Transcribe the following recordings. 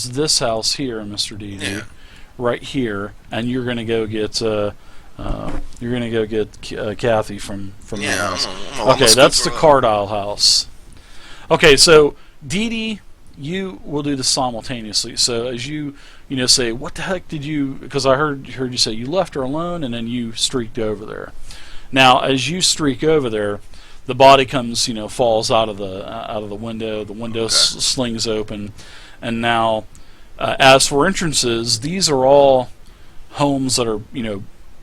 towards this house here, Mr. DD. Yeah. Right here, and you're gonna go get Kathy from that Yeah, house. I'm Okay, a that's the scooper. Cardile house. Okay, so Dee Dee, you will do this simultaneously. So as you say, what the heck did you? Because I heard you say you left her alone, and then you streaked over there. Now, as you streak over there, the body comes, falls out of the window. The window Okay. slings open, and now, as for entrances, these are all homes that are,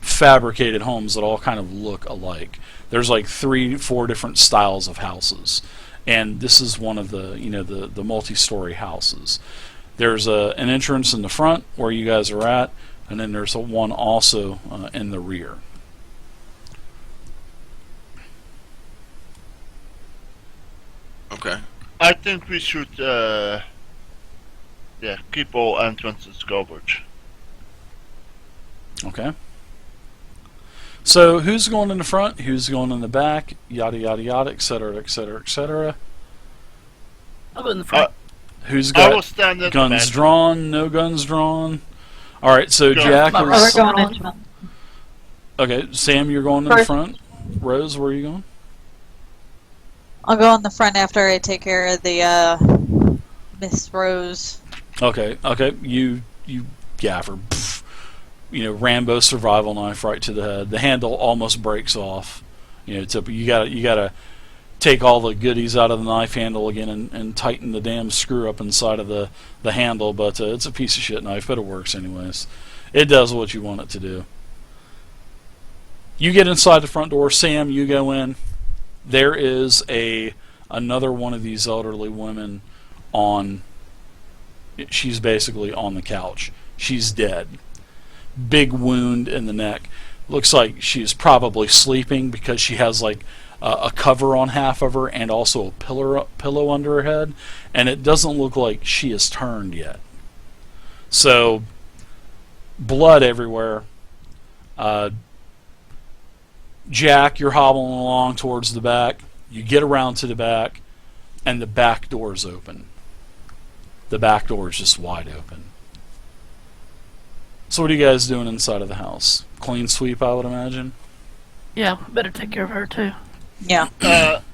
fabricated homes that all kind of look alike. There's like 3-4 different styles of houses, and this is one of the, the multi-story houses. There's an entrance in the front where you guys are at, and then there's one also in the rear. Okay. I think we should, keep all entrances covered. Okay. So who's going in the front? Who's going in the back? Yada yada yada, etc., etc., etc. I'll go in the front. Who's I will got stand at the guns back. drawn? No guns drawn. All right. So Go. Jack My is. right. We're going into one. Okay, Sam, you're going in the First. front. Rose, where are you going? I'll go in the front after I take care of the Miss Rose. Okay. You gaffer. Pff. Rambo survival knife right to the head. The handle almost breaks off. You gotta take all the goodies out of the knife handle again and tighten the damn screw up inside of the handle. But it's a piece of shit knife, but it works anyways. It does what you want it to do. You get inside the front door. Sam, you go in. There is another one of these elderly women on. She's basically on the couch. She's dead. Big wound in the neck. Looks like she's probably sleeping because she has like a cover on half of her and also a pillow under her head, and it doesn't look like she has turned yet. So, blood everywhere. Jack, you're hobbling along towards the back. You get around to the back, and the back door's open. The back door is just wide open. So what are you guys doing inside of the house? Clean sweep, I would imagine. Yeah, better take care of her too. Yeah.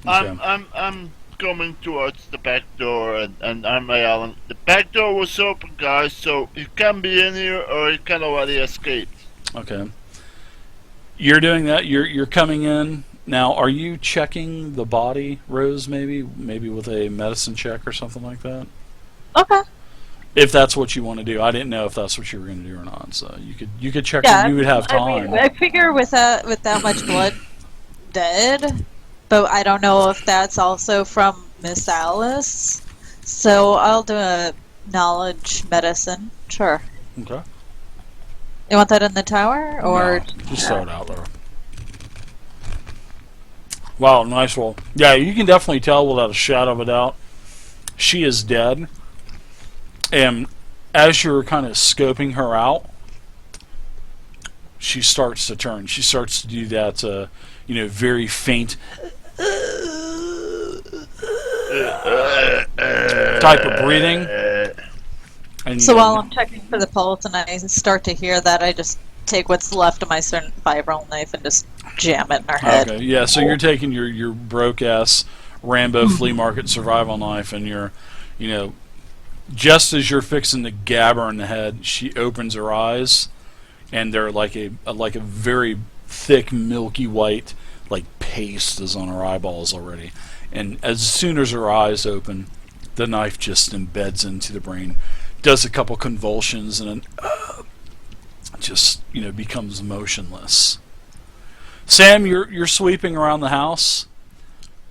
I'm coming towards the back door, and I'm yelling. The back door was open, guys, so you can be in here or you can already escape. Okay. You're doing that. You're coming in now. Are you checking the body, Rose? Maybe with a medicine check or something like that. Okay. If that's what you want to do, I didn't know if that's what you were going to do or not. So you could check. Yeah, You would have I time. mean, I figure with that much blood dead, but I don't know if that's also from Miss Alice. So I'll do a knowledge medicine. Sure. Okay. You want that in the tower or? No, just throw it out there. Wow, nice roll. Yeah, you can definitely tell without a shadow of a doubt she is dead. And as you're kind of scoping her out, she starts to turn. She starts to do that, very faint type of breathing. And, So while I'm checking for the pulse and I start to hear that, I just take what's left of my survival knife and just jam it in her head. Okay, yeah. So you're taking your broke ass Rambo flea market survival knife, and you're, just as you're fixing to gab her in the head, she opens her eyes, and they're like a very thick, milky white, like paste is on her eyeballs already. And as soon as her eyes open, the knife just embeds into the brain, does a couple convulsions, and then just becomes motionless. Sam, you're sweeping around the house,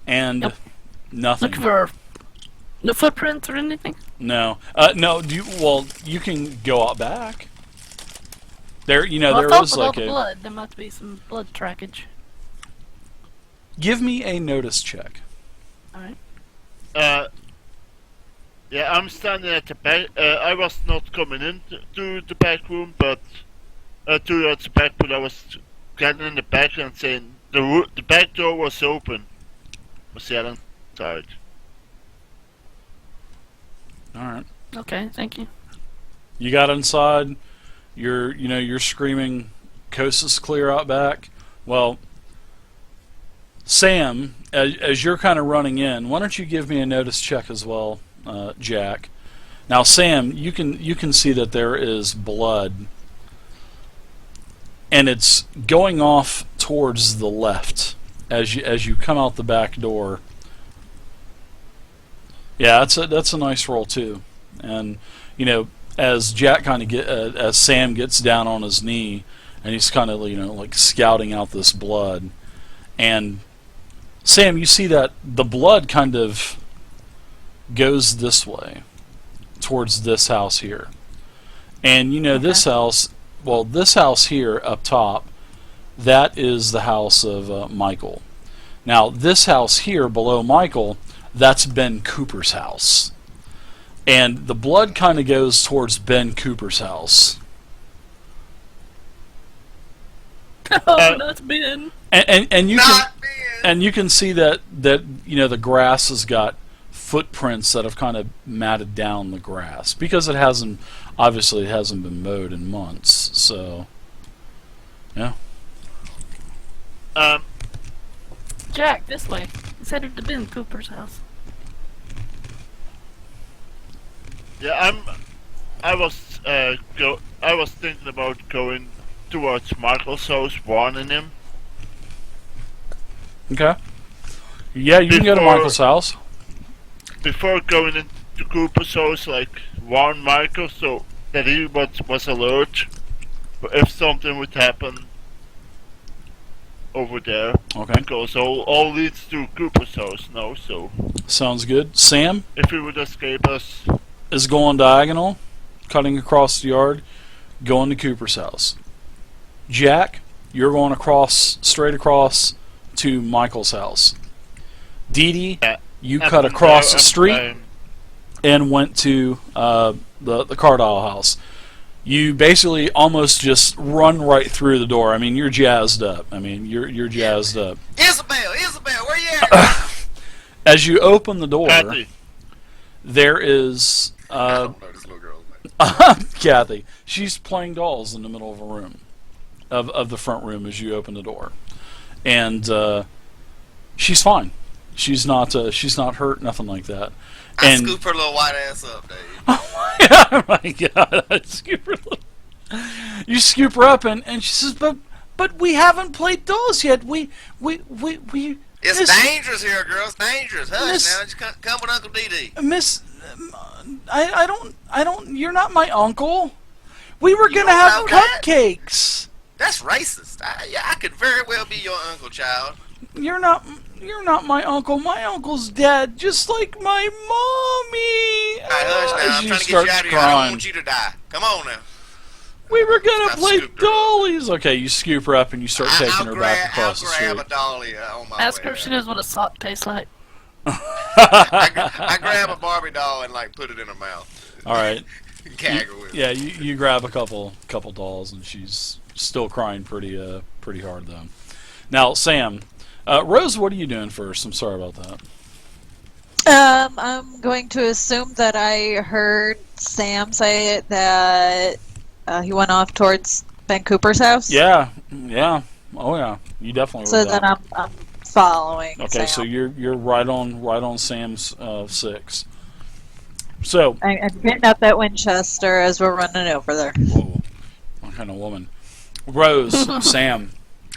and Yep. nothing. Look for no footprints or anything. No, no. You can go out back. There, Well, there I thought is with all like the a. blood, there must be some blood trackage. Give me a notice check. All right. Yeah, I'm standing at the back. I was not coming into the back room, but towards the back, but I was getting in the back and saying the back door was open. I was yelling inside. All right. Okay. Thank you. You got inside. You're screaming, "Coast is clear out back." Well, Sam, as you're kind of running in, why don't you give me a notice check as well, Jack? Now, Sam, you can see that there is blood, and it's going off towards the left as you come out the back door. Yeah, that's a nice roll too, and as Jack kind of as Sam gets down on his knee, and he's kind of like scouting out this blood, and Sam, you see that the blood kind of goes this way towards this house here, and this house. Well, this house here up top, that is the house of Michael. Now, this house here below Michael, that's Ben Cooper's house. And the blood kind of goes towards Ben Cooper's house. Oh, that's Ben. And you Not can Ben. and you can see that the grass has got footprints that have kind of matted down the grass because it hasn't been mowed in months. So, yeah. Jack, this way. He's headed to Ben Cooper's house. Yeah, I was thinking about going towards Michael's house, warning him. Okay. Yeah, you can go to Michael's house. Before going into Cooper's house, like warn Michael so that he was alert if something would happen over there. Okay. Because all leads to Cooper's house now, so Sounds good. Sam if he would escape us. is going diagonal, cutting across the yard, going to Cooper's house. Jack, you're going straight across to Michael's house. Dee Dee, Yeah. you cut across the street and went to the Cardile house. You basically almost just run right through the door. I mean, you're jazzed up. You're jazzed up. Isabel, where you at? As you open the door, Kathy, there is I don't know this little girl's name. Kathy. She's playing dolls in the middle of a room, of the front room as you open the door, and she's fine. She's not hurt, nothing like that. I And scoop her little white ass up, Dave. oh my god, I scoop her. You scoop her up, and she says, "But we haven't played dolls yet. We." It's Miss- dangerous here, girl. It's dangerous. Hush Miss- now. Just come with Uncle Dee. Miss, I don't. You're not my uncle. We were gonna don't have know that? cupcakes. That's racist. I could very well be your uncle, child. You're not my uncle. My uncle's dead, just like my mommy. All right, hush now. I'm She trying to get you starts out of here. I crying. don't want you to die. Come on now. We were gonna I play scooped her up. dollies. Okay, you scoop her up and you start taking her back across the I'll street. grab a dolly on my Ask way. her if she knows what a sock tastes like. I grab a Barbie doll and like put it in her mouth. All right. Gag her with it. Yeah, you grab a couple dolls, and she's still crying pretty hard though. Now, Sam, Rose, what are you doing first? I'm sorry about that. I'm going to assume that I heard Sam say that he went off towards Ben Cooper's house. Yeah. Oh yeah, you definitely. So heard then that. I'm following. Okay, Sam. so you're right on Sam's 6. So, I'm getting up at Winchester as we're running over there. whoa, what kind of woman? Rose, Sam,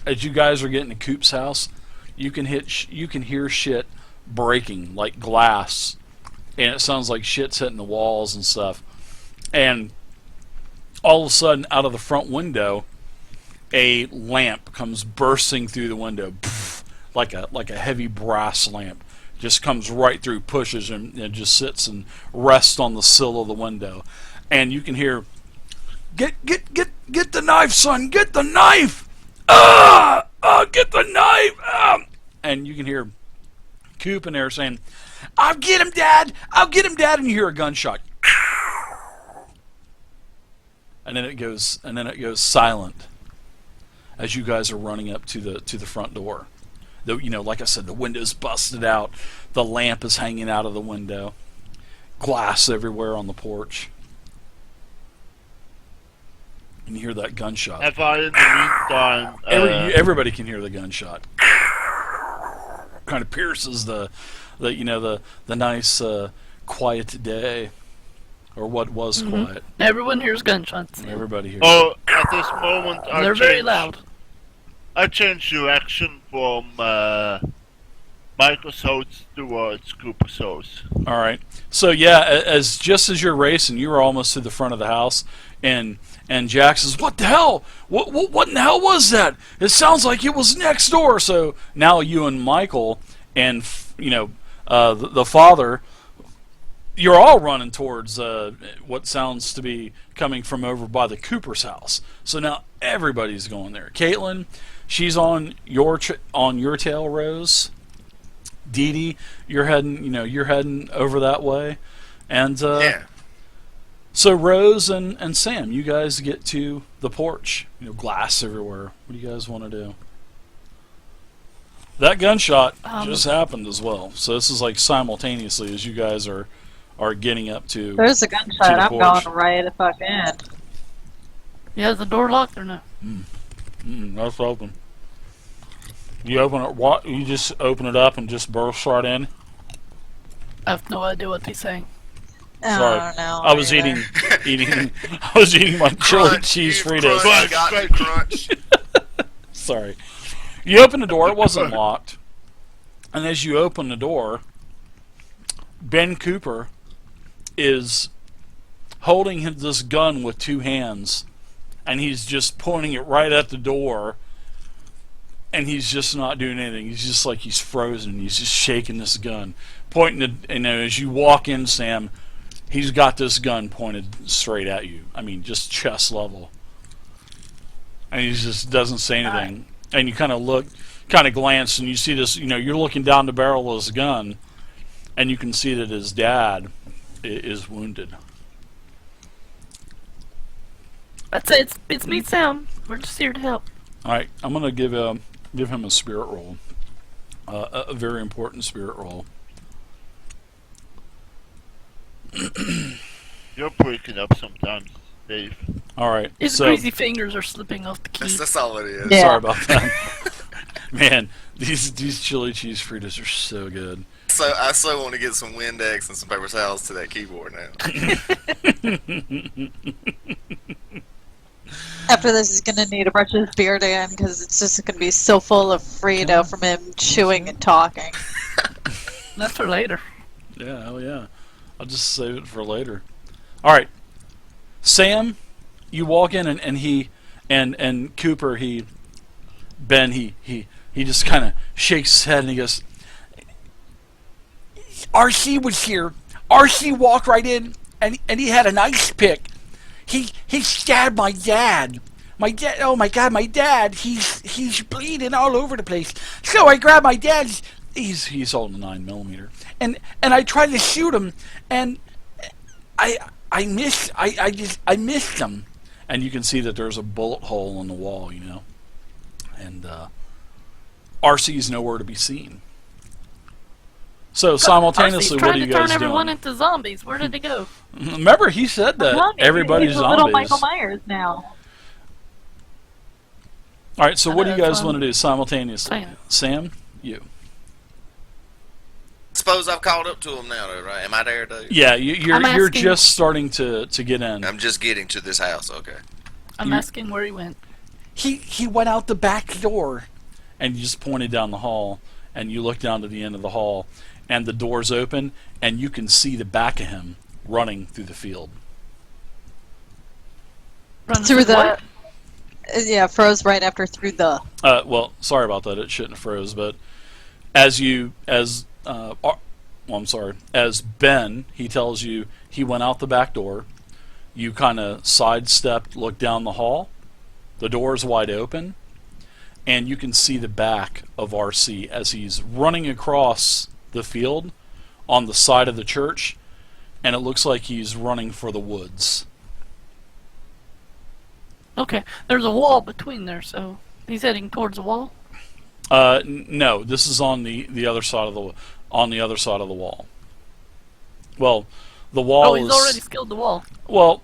as you guys are getting to Coop's house, you can hear shit breaking like glass, and it sounds like shit's hitting the walls and stuff. And all of a sudden, out of the front window, a lamp comes bursting through the window, like a heavy brass lamp. Just comes right through, pushes, and it just sits and rests on the sill of the window. And you can hear, get the knife, son, get the knife! Get the knife! And you can hear Coop in there saying, I'll get him, Dad! I'll get him, Dad! And you hear a gunshot. And then it goes silent as you guys are running up to the front door. Like I said, the window's busted out. The lamp is hanging out of the window. Glass everywhere on the porch. and you hear that gunshot. Have I, in the meantime... Everybody can hear the gunshot. Kind of pierces the nice quiet day, or what was quiet. Everyone hears gunshots. Everybody hears. Oh, at this moment, They're very loud. I changed direction from Michael's house towards Cooper's house. All right. So yeah, as just as you're racing, you were almost to the front of the house, and Jack says, "What the hell? What in the hell was that? It sounds like it was next door." So now you and Michael and the father, you're all running towards what sounds to be coming from over by the Cooper's house. So now everybody's going there. Caitlin, she's on your tail, Rose. Dee Dee, you're heading over that way, and Yeah. so Rose and Sam, you guys get to the porch. Glass everywhere. What do you guys want to do? That gunshot just happened as well. So this is like simultaneously as you guys are getting up to. There's a to gunshot. the I'm porch. going right the fuck in. Yeah, is the door locked or no? That's open. You open it. What? You just open it up and just burst right in. I have no idea what he's saying. Sorry. Oh, no. I was eating. I was eating my chili Crunch, cheese you Fritos. crunch, got to crunch. Sorry. You open the door. It wasn't locked. And as you open the door, Ben Cooper is holding this gun with two hands, and he's just pointing it right at the door, and he's just not doing anything. He's just like he's frozen. He's just shaking this gun, pointing it. And as you walk in, Sam, he's got this gun pointed straight at you. I mean, just chest level. And he just doesn't say anything. And you kind of glance, and you see this. You're looking down the barrel of his gun, and you can see that his dad is wounded. I'd say it's me, Sam. We're just here to help. All right, I'm gonna give him a spirit roll, a very important spirit roll. You're breaking up sometimes, Dave. All right, His so greasy fingers are slipping off the key. That's all it is. Yeah. sorry about that. Man, these chili cheese Fritos are so good. So I so want to get some Windex and some paper towels to that keyboard now. After this, he's gonna need to brush his beard again because it's just gonna be so full of Frito from him chewing and talking. That's for later. Yeah, hell yeah. I'll just save it for later. All right, Sam, you walk in and he and Cooper he just kind of shakes his head and he goes, "RC was here. RC walked right in and he had an ice pick. He stabbed my dad. My dad. Oh my God, my dad. He's bleeding all over the place. So I grabbed my dad's. He's holding a 9mm, and I tried to shoot him, and I missed him, and you can see that there's a bullet hole in the wall, and RC's nowhere to be seen. So simultaneously, what are you trying to turn guys everyone doing? into zombies. Where did he go? Remember, he said that everybody's He's a little zombies. Michael Myers now. All right, so what do you guys fun. want to do simultaneously? Sam. Sam, you. Suppose I've caught up to him now, though, right? Am I there, dude? Yeah, you're I'm asking- just starting to get in. I'm just getting to this house. Okay. I'm asking where he went. He went out the back door, and you just pointed down the hall, and you look down to the end of the hall, and the door's open, and you can see the back of him running through the field. Running Through the. what? Yeah, froze right after through the. Well, sorry about that. It shouldn't have froze, but as Ben, he tells you he went out the back door. You kind of sidestepped, looked down the hall. The door is wide open, and you can see the back of RC as he's running across the field on the side of the church, and it looks like he's running for the woods. Okay, there's a wall between there, so he's heading towards the wall. No, this is on the other side of the wall. Well, the wall Oh, he's is already scaled the wall. well.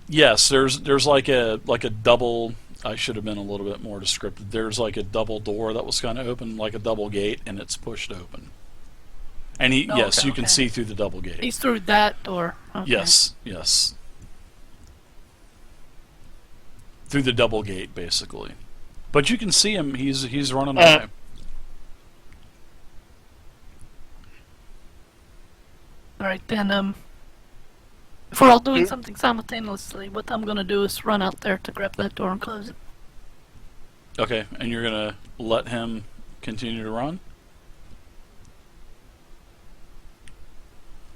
Yes, there's like a double. I should have been a little bit more descriptive. There's like a double door that was kind of open, like a double gate, and it's pushed open. And he, Oh, yes, okay, you can okay. see through the double gate. He's through that door. Okay. Yes, yes. Through the double gate, basically. But you can see him. He's running away. Alright then, if we're all doing something simultaneously, what I'm gonna do is run out there to grab that door and close it. Okay, and you're gonna let him continue to run?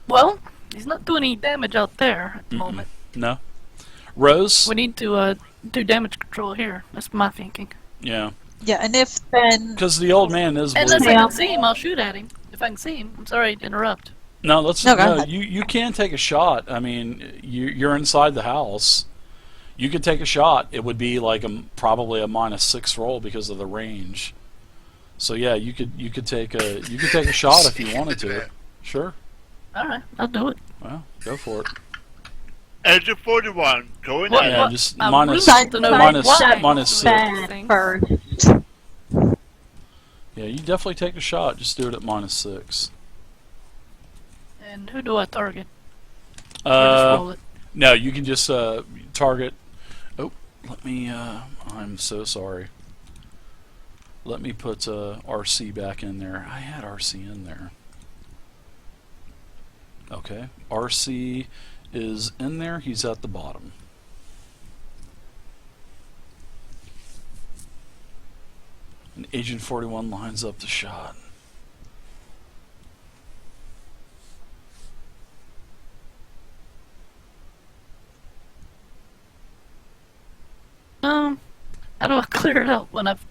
Well, he's not doing any damage out there at the Mm-mm. moment. No. Rose? We need to do damage control here. That's my thinking. Yeah. Yeah, and if then Because the old man is Unless I bleeding. can see him, I'll shoot at him. If I can see him. I'm sorry to interrupt. No, let's No, go no. ahead. You can take a shot. I mean, you're inside the house. You could take a shot. It would be like probably a -6 roll because of the range. So yeah, you could take a shot if you wanted to. Sure. Alright, I'll do it. Well, go for it. Agent 41, going What- ahead. Yeah, just I'm minus- really want to know minus- why minus he's doing bad this thing. first. Yeah, you definitely take a shot. Just do it at -6. And who do I target? Or just roll it? No, you can just target. Oh, let me. I'm so sorry. Let me put RC back in there. I had RC in there. Okay, RC is in there. He's at the bottom. And Agent 41 lines up the shot. How do I clear it out when I've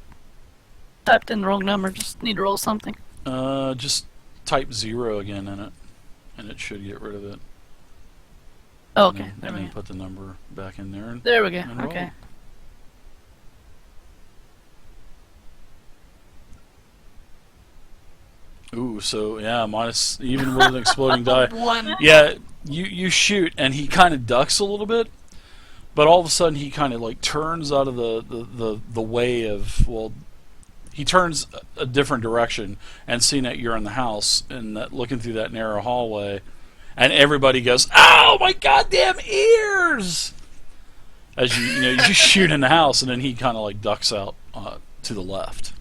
typed in the wrong number? Just need to roll something. Just type 0 again in it, and it should get rid of it. Oh, And okay, then- there and we then go. put the number back in there. There we go. and roll. Okay. Ooh, so yeah, minus even with an exploding die. One. Yeah, you shoot and he kind of ducks a little bit, but all of a sudden he kind of like turns out of the way of, well, he turns a different direction, and seeing that you're in the house and that looking through that narrow hallway, and everybody goes, "Oh my goddamn ears!" As you just shoot in the house, and then he kind of like ducks out to the left.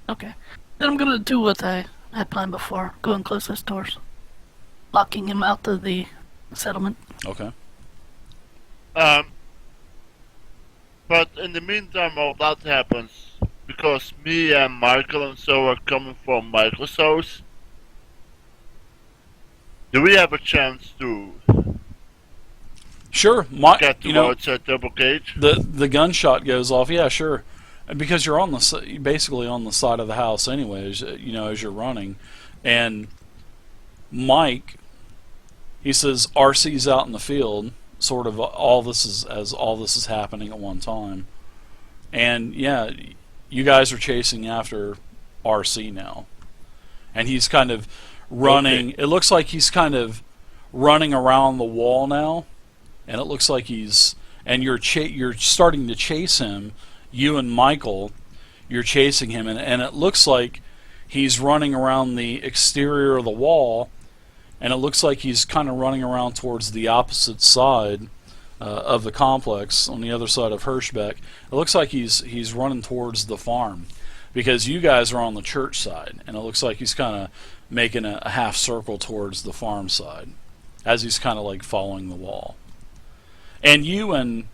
Okay. Then I'm gonna do what I had planned before. Go and close those doors. Locking him out of the settlement. Okay. But in the meantime, all that happens because me and Michael and so are coming from Michael's house. Do we have a chance to Sure, get towards that double cage? the gunshot goes off. Yeah, sure. Because you're on basically on the side of the house anyways, as you're running. And Mike, he says RC's out in the field, sort of all this is happening at one time. And yeah, you guys are chasing after RC now. And he's kind of running. Okay. It looks like he's kind of running around the wall now. And it looks like you're starting to chase him. You and Michael, you're chasing him, and it looks like he's running around the exterior of the wall, and it looks like he's kind of running around towards the opposite side of the complex, on the other side of Hirschbeck. It looks like he's running towards the farm, because you guys are on the church side, and it looks like he's kind of making a half circle towards the farm side, as he's kind of like following the wall. And you and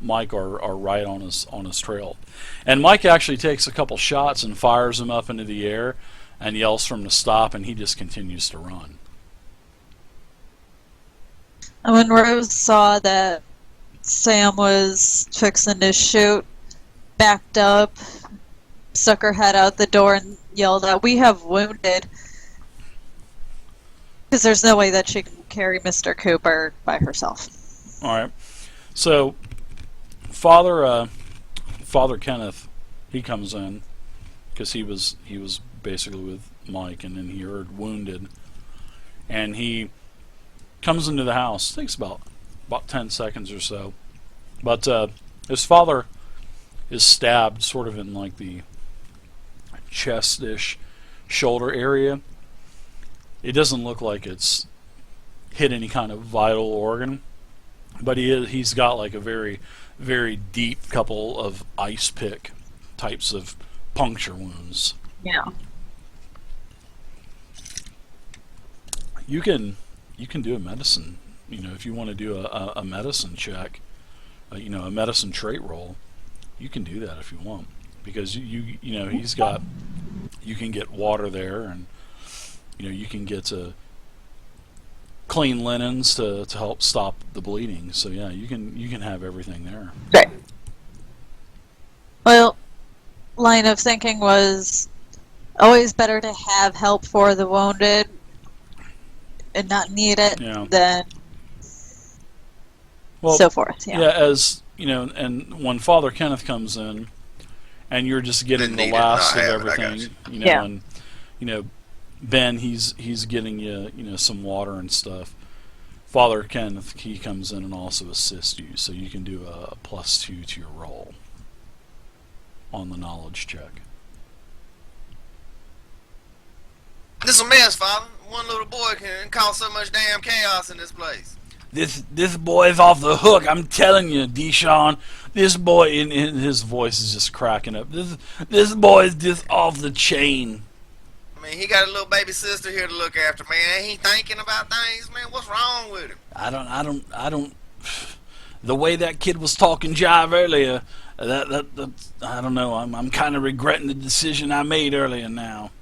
Mike are right on his trail, and Mike actually takes a couple shots and fires him up into the air, and yells for him to stop, and he just continues to run. And when Rose saw that Sam was fixing to shoot, backed up, stuck her head out the door, and yelled out, "We have wounded!" Because there's no way that she can carry Mr. Cooper by herself. All right, so Father Kenneth, he comes in because he was basically with Mike, and then he heard wounded, and he comes into the house. Takes about 10 seconds or so. But his father is stabbed sort of in like the chest-ish shoulder area. It doesn't look like it's hit any kind of vital organ, but he's got like a very, very deep couple of ice pick types of puncture wounds. Yeah. You can do a medicine, if you want to do a medicine check, a medicine trait roll, you can do that if you want, because he's got, you can get water there, and you can get clean linens to help stop the bleeding. So yeah, you can have everything there. Right. Well, line of thinking was always better to have help for the wounded and not need it than so forth. Yeah. As and when Father Kenneth comes in, and you're just getting the last of everything, and Ben, he's getting you some water and stuff. Father Kenneth, he comes in and also assists you, so you can do a +2 to your roll on the knowledge check. This is a mess, Father. One little boy can cause so much damn chaos in this place. This boy's off the hook. I'm telling you, Deshaun. This boy, in his voice is just cracking up. This boy is just off the chain. I mean, he got a little baby sister here to look after, man. Ain't he thinking about things, man? What's wrong with him? I don't. The way that kid was talking jive earlier, that I don't know. I'm kind of regretting the decision I made earlier now.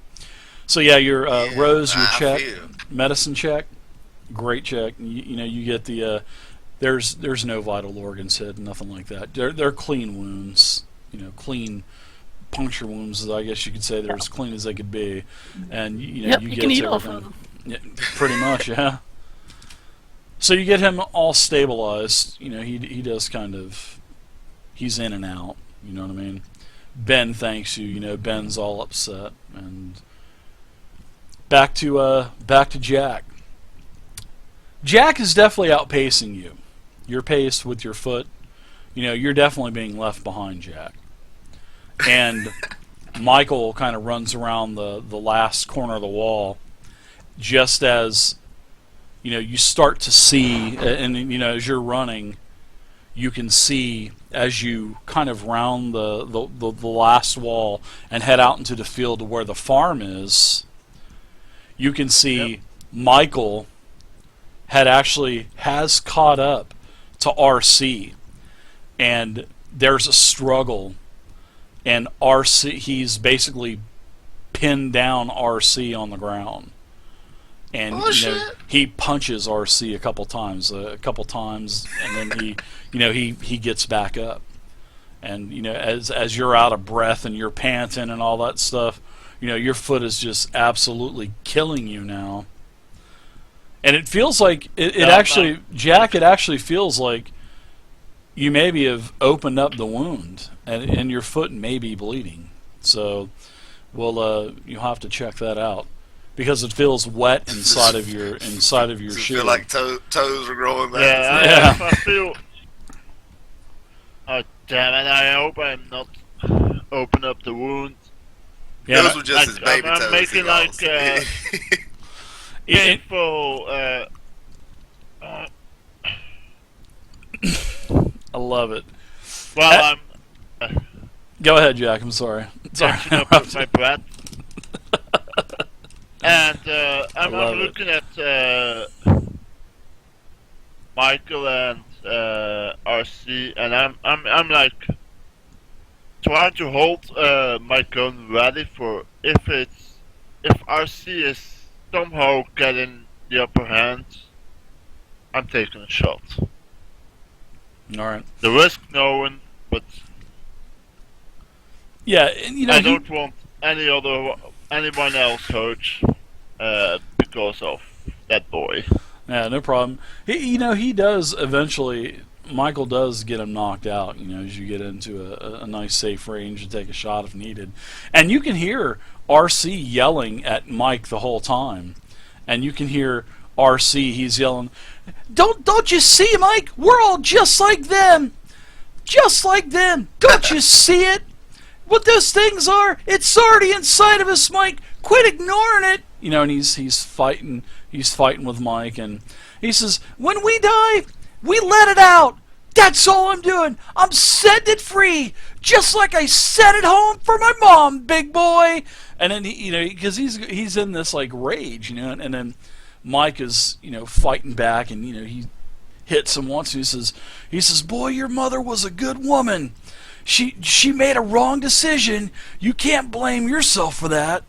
So yeah, your Rose, your check, medicine check, great check. You get the there's no vital organs hit, nothing like that. They're clean wounds, clean puncture wounds, I guess you could say. They're as clean as they could be, and you get can eat everything. off of them. Yeah, pretty much, yeah. So you get him all stabilized. He does kind of, he's in and out. You know what I mean? Ben thanks you. Ben's all upset, and back to Jack. Jack is definitely outpacing you. You're paced with your foot. You're definitely being left behind, Jack. And Michael kind of runs around the last corner of the wall, just as you start to see, and as you're running, you can see as you kind of round the last wall and head out into the field to where the farm is. You can see Michael has caught up to RC, and there's a struggle, and RC, he's basically pinned down RC on the ground, and he punches RC a couple times, and then he gets back up, and as you're out of breath and you're panting and all that stuff, your foot is just absolutely killing you now. And it feels like Jack, it actually feels like you maybe have opened up the wound, and your foot may be bleeding. So you'll have to check that out, because it feels wet inside of your shoe. Feel like toes are growing back. Yeah, I feel. Oh damn it! I hope I'm not open up the wound. Yeah, those were just his baby toes. I'm making like painful. I love it. Well, I'm Go ahead, Jack. I'm sorry. catching up with my breath, and I'm looking at Michael and RC, and I'm like trying to hold my gun ready for if RC is somehow getting the upper hand, I'm taking a shot. All right. The risk knowing, but yeah, and, I don't want anyone else hurt because of that boy. Yeah, no problem. He does eventually. Michael does get him knocked out, as you get into a nice safe range to take a shot if needed. And you can hear RC yelling at Mike the whole time. And you can hear RC, he's yelling, Don't you see, Mike? We're all just like them. Just like them. Don't you see it? What those things are? It's already inside of us, Mike. Quit ignoring it. You know, and he's fighting with Mike, and he says, when we die, we let it out. That's all I'm doing. I'm setting it free, just like I set it home for my mom, big boy. And then he, you know, because he's in this like rage, you know, and then Mike is, you know, fighting back, and you know he hits him once, and he says, boy, your mother was a good woman. She made a wrong decision. You can't blame yourself for that.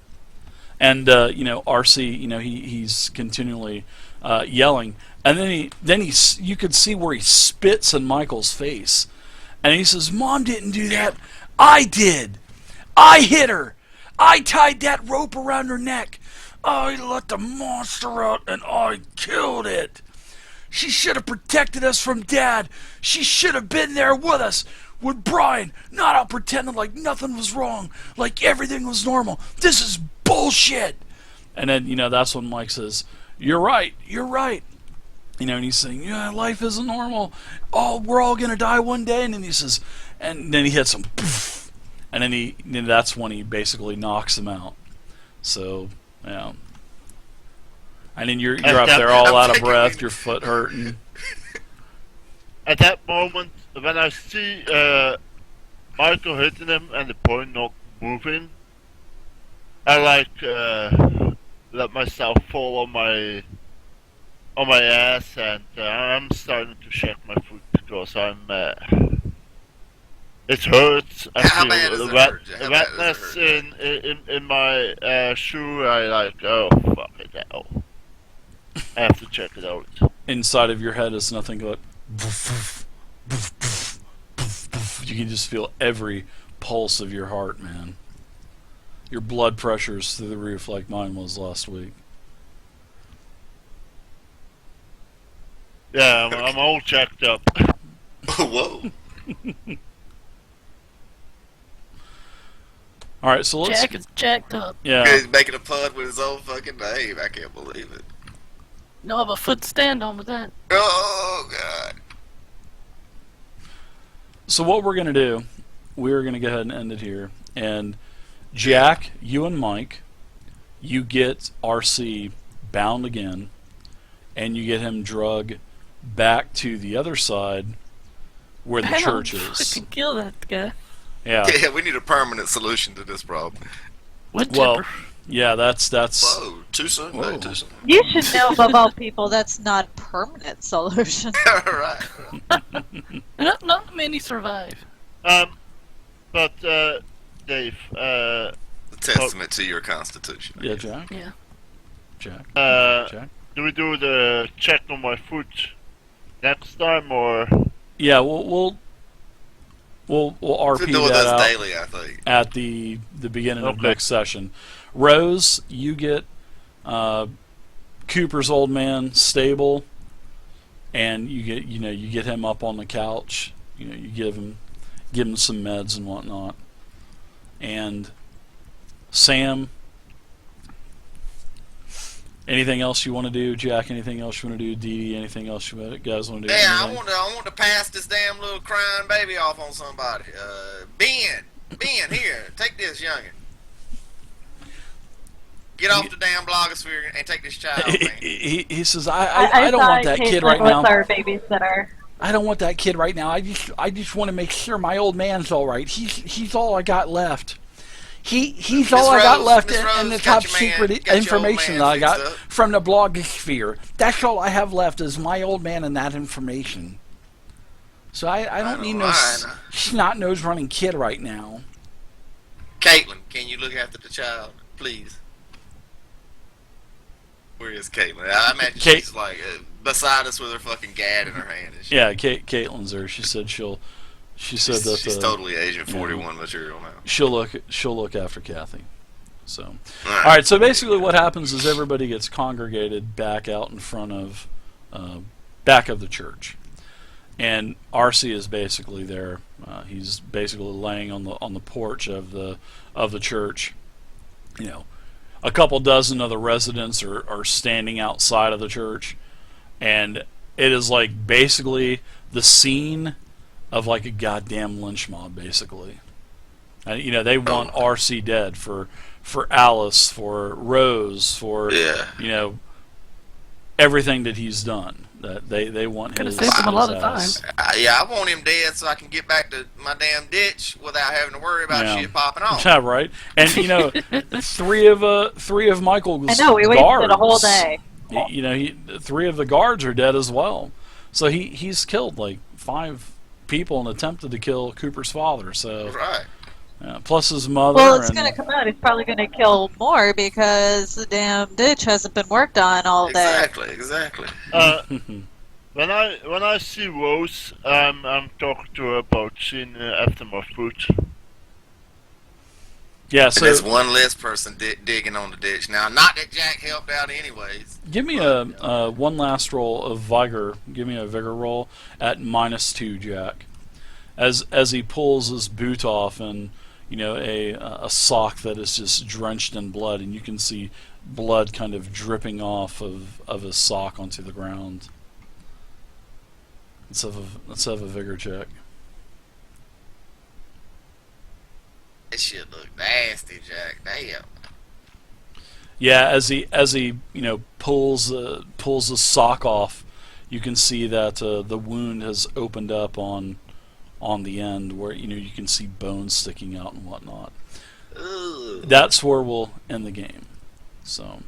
And you know, RC, you know, he's continually yelling, and then you could see where he spits in Michael's face, and he says, Mom didn't do that. I did. I hit her. I tied that rope around her neck. I let the monster out, and I killed it. She should have protected us from Dad. She should have been there with us. With Brian, not out pretending like nothing was wrong, like everything was normal. This is bullshit. And then, you know, that's when Mike says, you're right. You know, and he's saying, yeah, life isn't normal. Oh, we're all going to die one day. And then he says, and then he hits him. Poof, and then that's when he basically knocks him out. So, yeah. And then you're up there all out of breath, your foot hurting. At that moment, when I see Michael hitting him and the point not moving, I like let myself fall on my ass, and I'm starting to check my foot because I'm it hurts. I How feel bad does the it hurt, Jack? How bad does wetness it hurt? in my shoe. I like, oh fuck it now. I have to check it out. Inside of your head is nothing but you can just feel every pulse of your heart, man. Your blood pressure's through the roof like mine was last week. Yeah, I'm all checked up. Whoa. All right, so let's. Jack is jacked up. Yeah. He's making a pun with his own fucking name. I can't believe it. No, I have a foot to stand on with that. Oh, God. So what we're gonna do, we're gonna go ahead and end it here. And Jack, you and Mike, you get RC bound again, and you get him drug back to the other side where the Hang on, church is. fucking kill that guy. Yeah. Yeah, we need a permanent solution to this problem. What Well, temper? yeah, that's Whoa, too soon? Whoa. No, too soon. You should know, of all people, that's not a permanent solution. Right. Not many survive. But Dave, A testament to your constitution. I Yeah, guess. Jack. Yeah. Jack. Jack. do we do the check on my foot next time, or? Yeah, we'll RP Do with that us out daily, I think. at the beginning of Okay. next session. Rose, you get Cooper's old man stable, and you get him up on the couch. You know, you give him some meds and whatnot. And Sam, anything else you want to do? Jack, anything else you want to do? Dee Dee, anything else you guys want to do? Yeah, I Anything? want to pass this damn little crying baby off on somebody. Ben, here, take this youngin. Get off the damn blogosphere and take this child, man. He says, I don't want that kid right now. Our babysitter. I don't want that kid right now. I just want to make sure my old man's all right. He's all I got left. He's all I got Rose, left, Miss and Rose, the got top your man- secret got your old information man that I got fixed up. from the blogosphere. That's all I have left is my old man and that information. So I don't need no Alright. snot-nosed running kid right now. Caitlin, can you look after the child, please? Where is Caitlin? I imagine Kate- she's like beside us with her fucking gad in her hand. And shit. Yeah, Caitlin's there. She said She said that she's totally Agent 41 material now. she'll look after Kathy. So, All all right. So basically, what happens is everybody gets congregated back out in front of back of the church, and RC is basically there. He's basically laying on the porch of the church. You know, a couple dozen of the residents are standing outside of the church, and it is like basically the scene of like a goddamn lynch mob, basically. And, you know, they want RC dead for Alice, for Rose, for you know, everything that he's done. That they want Could have his, saved him a lot his of ass. time. Yeah, I want him dead so I can get back to my damn ditch without having to worry about Yeah. shit popping off. Yeah, right. And you know, three of Michael's I know, we guards. wasted a whole day. You know, 3 of the guards are dead as well. So he's killed like 5 people and attempted to kill Cooper's father. So Right. plus his mother. Well, it's and, going to come out. He's probably going to kill more because the damn ditch hasn't been worked on all day. Exactly. When I see Rose, I'm talking to her about seeing aftermath footage. Yeah, And so there's one less person digging on the ditch now. Not that Jack helped out anyways. give me a one last roll of vigor. Give me a vigor roll at -2, Jack. As he pulls his boot off and you know a sock that is just drenched in blood, and you can see blood kind of dripping off of his sock onto the ground. Let's have a vigor check. That shit look nasty, Jack. Damn. Yeah, as he you know pulls the sock off, you can see that the wound has opened up on the end where you know you can see bones sticking out and whatnot. Ugh. That's where we'll end the game. So,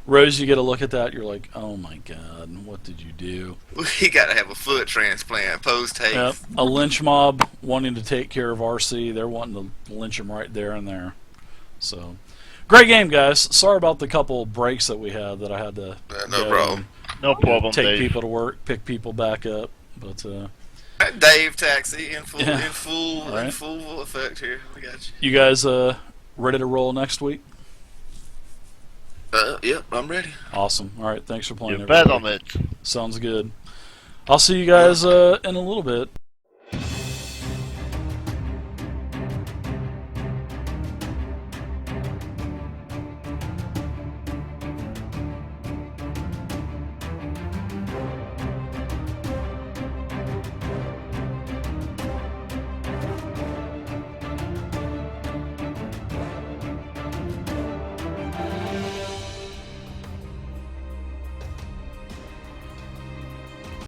Rose, you get a look at that. You're like, oh my god, what did you do? We gotta have a foot transplant post haste. Yep, a lynch mob wanting to take care of RC. They're wanting to lynch him right there and there. So, great game, guys. Sorry about the couple breaks that we had that I had to No go problem. No problem, take Dave. people to work, pick people back up. But Dave Taxi in full Yeah. in full All right. in full effect here. We got you. you guys ready to roll next week? Yep, I'm ready. Awesome. All right, thanks for playing. You bet everybody. on it. Sounds good. I'll see you guys in a little bit.